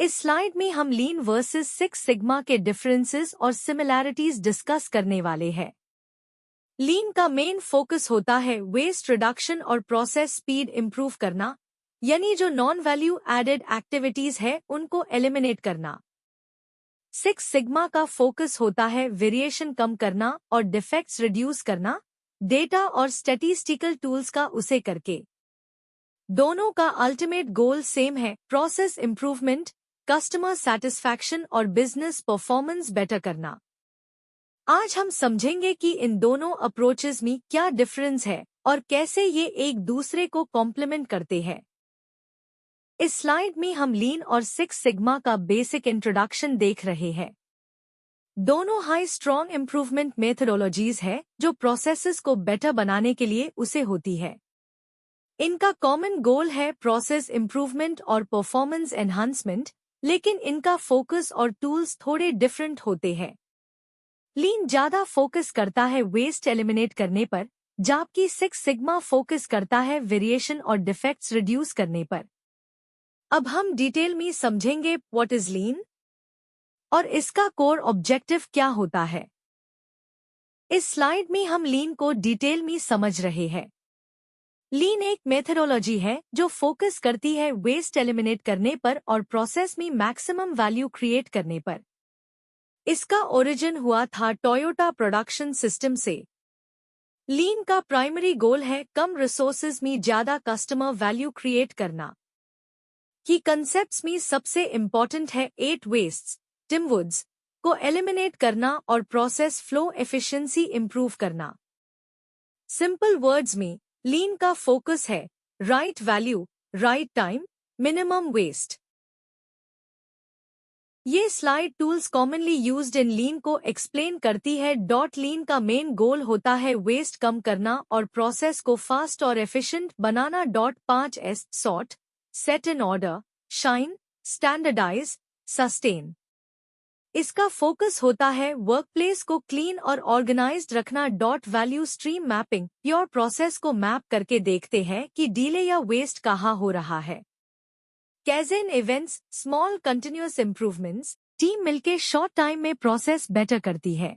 इस स्लाइड में हम लीन वर्सेस सिक्स सिग्मा के डिफरेंसेस और सिमिलैरिटीज डिस्कस करने वाले हैं। लीन का मेन फोकस होता है वेस्ट रिडक्शन और प्रोसेस स्पीड इंप्रूव करना, यानी जो नॉन वैल्यू एडेड एक्टिविटीज है उनको एलिमिनेट करना। सिक्स सिग्मा का फोकस होता है वेरिएशन कम करना और डिफेक्ट्स रिड्यूस करना, डेटा और स्टैटिस्टिकल टूल्स का उसे करके। दोनों का अल्टीमेट गोल सेम है, प्रोसेस इंप्रूवमेंट, कस्टमर सेटिस्फैक्शन और बिजनेस परफॉर्मेंस बेटर करना। आज हम समझेंगे कि इन दोनों अप्रोचेस में क्या डिफरेंस है और कैसे ये एक दूसरे को कॉम्प्लीमेंट करते हैं। इस स्लाइड में हम लीन और सिक्स सिग्मा का बेसिक इंट्रोडक्शन देख रहे हैं। दोनों हाई स्ट्रॉन्ग इंप्रूवमेंट मेथडोलॉजीज है जो प्रोसेसेस को बेटर बनाने के लिए उसे होती है। इनका कॉमन गोल है प्रोसेस इंप्रूवमेंट और परफॉर्मेंस एनहांसमेंट, लेकिन इनका फोकस और टूल्स थोड़े डिफरेंट होते हैं। लीन ज्यादा फोकस करता है वेस्ट एलिमिनेट करने पर, जबकि सिक्स सिग्मा फोकस करता है वेरिएशन और डिफेक्ट्स रिड्यूस करने पर। अब हम डिटेल में समझेंगे व्हाट इज लीन और इसका कोर ऑब्जेक्टिव क्या होता है। इस स्लाइड में हम लीन को डिटेल में समझ रहे हैं। लीन एक मेथडोलॉजी है जो फोकस करती है वेस्ट एलिमिनेट करने पर और प्रोसेस में मैक्सिमम वैल्यू क्रिएट करने पर। इसका ओरिजिन हुआ था टोयोटा प्रोडक्शन सिस्टम से। लीन का प्राइमरी गोल है कम रिसोर्सेज में ज्यादा कस्टमर वैल्यू क्रिएट करना। की कंसेप्ट्स में सबसे इम्पोर्टेंट है 8 वेस्ट्स, टिमवुड्स, को एलिमिनेट करना और प्रोसेस फ्लो एफिशिएंसी इंप्रूव करना। सिंपल वर्ड्स में लीन का फोकस है right value, right time, minimum waste. ये slide tools commonly used in lean को एक्सप्लेन करती है। लीन का मेन गोल होता है वेस्ट कम करना और प्रोसेस को फास्ट और एफिशिएंट बनाना। 5S sort, set in order, shine, standardise, sustain. इसका फोकस होता है वर्कप्लेस को क्लीन और ऑर्गेनाइज्ड रखना। Value stream mapping, pure process को मैप करके देखते हैं कि डीले या वेस्ट कहाँ हो रहा है। Kaizen events, small continuous improvements, team मिलके शॉर्ट टाइम में प्रोसेस बेटर करती है।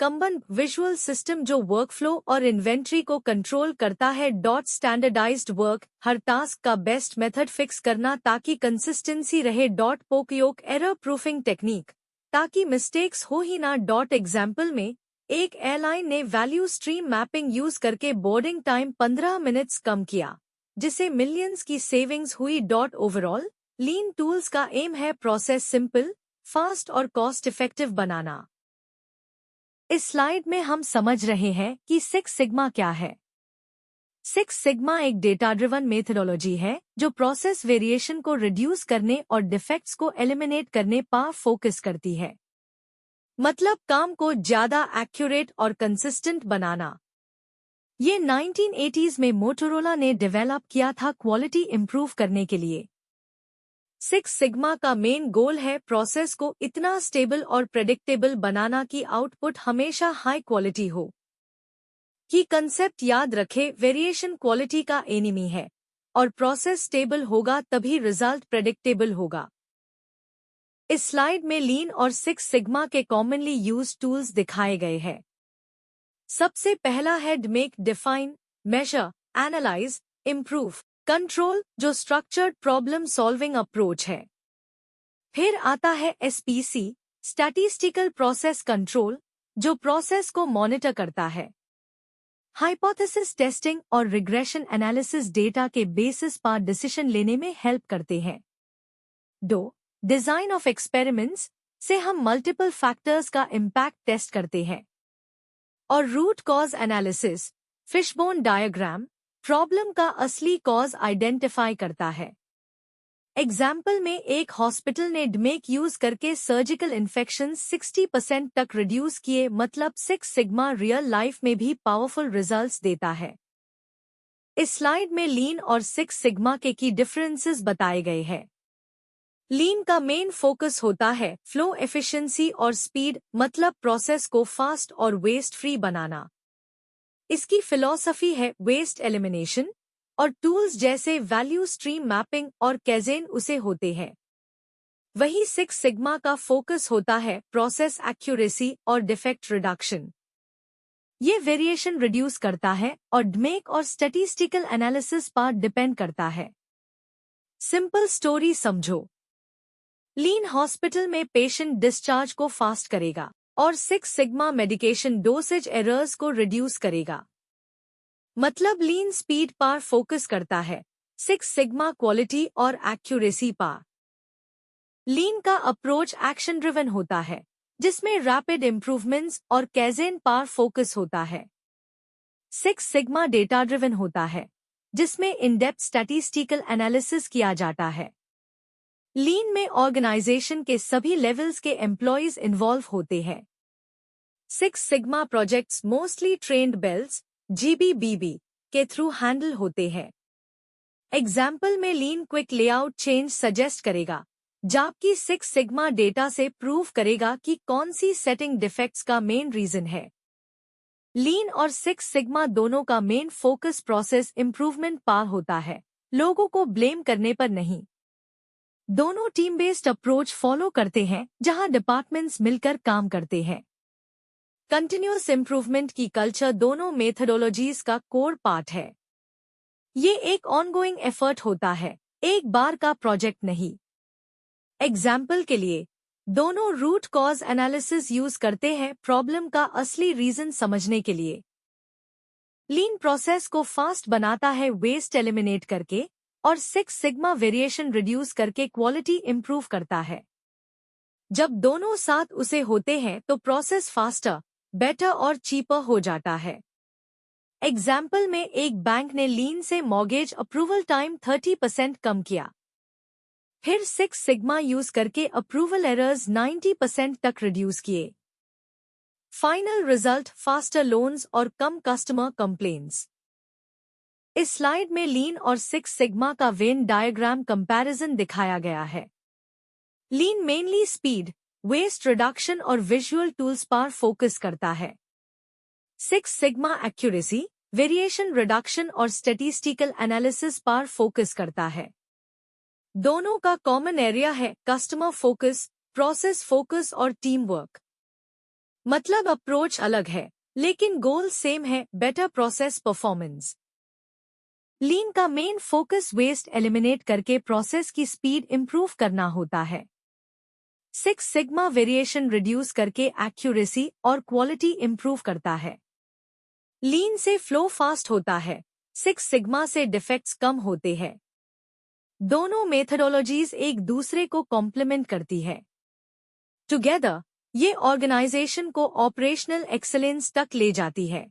कंबन विजुअल सिस्टम जो वर्कफ्लो और इन्वेंट्री को कंट्रोल करता है। स्टैंडर्डाइज्ड वर्क, हर टास्क का बेस्ट मेथड फिक्स करना ताकि कंसिस्टेंसी रहे। पोकयोक एरर प्रूफिंग टेक्निक, ताकि मिस्टेक्स हो ही ना। एग्जाम्पल में एक एयरलाइन ने वैल्यू स्ट्रीम मैपिंग यूज करके बोर्डिंग टाइम 15 मिनट्स कम किया, जिसे मिलियंस की सेविंग्स हुई। ओवरऑल लीन टूल्स का एम है प्रोसेस सिंपल, फास्ट और कॉस्ट इफेक्टिव बनाना। इस स्लाइड में हम समझ रहे हैं कि सिक्स सिग्मा क्या है। सिक्स सिग्मा एक डेटा ड्रिवन मेथडोलॉजी है जो प्रोसेस वेरिएशन को रिड्यूस करने और डिफेक्ट्स को एलिमिनेट करने पर फोकस करती है। मतलब काम को ज्यादा एक्यूरेट और कंसिस्टेंट बनाना। ये 1980s में मोटोरोला ने डेवलप किया था क्वालिटी इंप्रूव करने के लिए। सिक्स सिग्मा का मेन गोल है प्रोसेस को इतना स्टेबल और प्रेडिक्टेबल बनाना कि आउटपुट हमेशा हाई क्वालिटी हो। की कंसेप्ट याद रखे, वेरिएशन क्वालिटी का एनिमी है और प्रोसेस स्टेबल होगा तभी रिजल्ट प्रेडिक्टेबल होगा। इस स्लाइड में लीन और सिक्स सिग्मा के कॉमनली यूज्ड टूल्स दिखाए गए हैं। सबसे पहला है make, define, measure, analyse, improve, control, जो स्ट्रक्चर्ड प्रॉब्लम सॉल्विंग अप्रोच है। फिर आता है SPC, स्टैटिस्टिकल प्रोसेस कंट्रोल, जो प्रोसेस को मॉनिटर करता है। हाइपोथेसिस टेस्टिंग और रिग्रेशन एनालिसिस डेटा के बेसिस पर डिसीजन लेने में हेल्प करते हैं। डिजाइन ऑफ एक्सपेरिमेंट्स, से हम मल्टीपल फैक्टर्स का इम्पैक्ट टेस्ट करते हैं। और root cause analysis, fishbone diagram, problem का असली कॉज आइडेंटिफाई करता है। एग्जाम्पल में एक हॉस्पिटल ने डमेक यूज करके सर्जिकल इन्फेक्शन 60% तक रिड्यूस किए। मतलब सिक्स सिग्मा रियल लाइफ में भी पावरफुल रिजल्ट्स देता है। इस स्लाइड में लीन और सिक्स सिग्मा के की डिफरेंसेस बताए गए हैं। लीन का मेन फोकस होता है फ्लो एफिशिएंसी और स्पीड, मतलब प्रोसेस को फास्ट और वेस्ट फ्री बनाना। इसकी फिलॉसफी है वेस्ट एलिमिनेशन और टूल्स जैसे वैल्यू स्ट्रीम मैपिंग और कैज़ेन उसे होते हैं। वही सिक्स सिग्मा का फोकस होता है प्रोसेस एक्यूरेसी और डिफेक्ट रिडक्शन। ये वेरिएशन रिड्यूस करता है और डमेक और स्टैटिस्टिकल एनालिसिस पर डिपेंड करता है। सिंपल स्टोरी समझो। लीन हॉस्पिटल में पेशेंट डिस्चार्ज को फास्ट करेगा और six sigma medication dosage errors को रिड्यूस करेगा। मतलब लीन स्पीड पर फोकस करता है, सिक्स सिग्मा क्वालिटी और एक्यूरेसी पर। लीन का अप्रोच एक्शन ड्रिवन होता है, जिसमें रैपिड इंप्रूवमेंट्स और कैज़ेन पर फोकस होता है। सिक्स सिग्मा डेटा ड्रिवन होता है, जिसमें इन डेप्थ स्टैटिस्टिकल एनालिसिस किया जाता है। लीन में ऑर्गेनाइजेशन के सभी लेवल्स के एम्प्लॉयज इन्वॉल्व होते हैं। Six sigma projects mostly trained belts GBBB के थ्रू हैंडल होते हैं। एग्जाम्पल में lean quick layout change suggest करेगा, जबकि सिक्स सिग्मा डेटा से प्रूव करेगा कि कौन सी सेटिंग डिफेक्ट्स का मेन रीजन है। लीन और सिक्स सिग्मा दोनों का मेन फोकस प्रोसेस इंप्रूवमेंट पर होता है, लोगों को ब्लेम करने पर नहीं। दोनों टीम बेस्ड अप्रोच फॉलो करते हैं, जहां डिपार्टमेंट्स मिलकर काम करते हैं। कंटिन्यूअस इंप्रूवमेंट की कल्चर दोनों मेथडोलॉजीज का कोर पार्ट है। ये एक ऑनगोइंग एफर्ट होता है, एक बार का प्रोजेक्ट नहीं। एग्जाम्पल के लिए, दोनों रूट कॉज एनालिसिस यूज करते हैं प्रॉब्लम का असली रीजन समझने के लिए। लीन प्रोसेस को फास्ट बनाता है वेस्ट एलिमिनेट करके, और सिक्स सिग्मा वेरिएशन रिड्यूस करके क्वालिटी इंप्रूव करता है। जब दोनों साथ उसे होते हैं तो प्रोसेस फास्टर, बेटर और चीपर हो जाता है। एग्जाम्पल में एक बैंक ने लीन से मॉर्गेज अप्रूवल टाइम 30% कम किया। फिर सिक्स सिग्मा यूज करके अप्रूवल एरर्स 90% तक रिड्यूस किए। फाइनल रिजल्ट फास्टर लोन्स और कम कस्टमर कंप्लेंट्स। इस स्लाइड में लीन और सिक्स सिग्मा का वेन डायग्राम कंपैरिजन दिखाया गया है। लीन मेनली स्पीड, वेस्ट रिडक्शन और विजुअल टूल्स पर फोकस करता है। Six sigma accuracy, variation reduction और स्टैटिस्टिकल एनालिसिस पर फोकस करता है। दोनों का कॉमन एरिया है कस्टमर फोकस, प्रोसेस फोकस और टीम वर्क। मतलब अप्रोच अलग है, लेकिन गोल सेम है, बेटर प्रोसेस परफॉर्मेंस। लीन का मेन फोकस वेस्ट एलिमिनेट करके प्रोसेस की स्पीड इंप्रूव करना होता है। सिक्स सिग्मा वेरिएशन रिड्यूस करके एक्यूरेसी और क्वालिटी इंप्रूव करता है। लीन से फ्लो फास्ट होता है, सिक्स सिग्मा से डिफेक्ट्स कम होते हैं। दोनों मेथडोलॉजीज एक दूसरे को कॉम्प्लीमेंट करती है। टुगेदर ये ऑर्गेनाइजेशन को ऑपरेशनल एक्सीलेंस तक ले जाती है।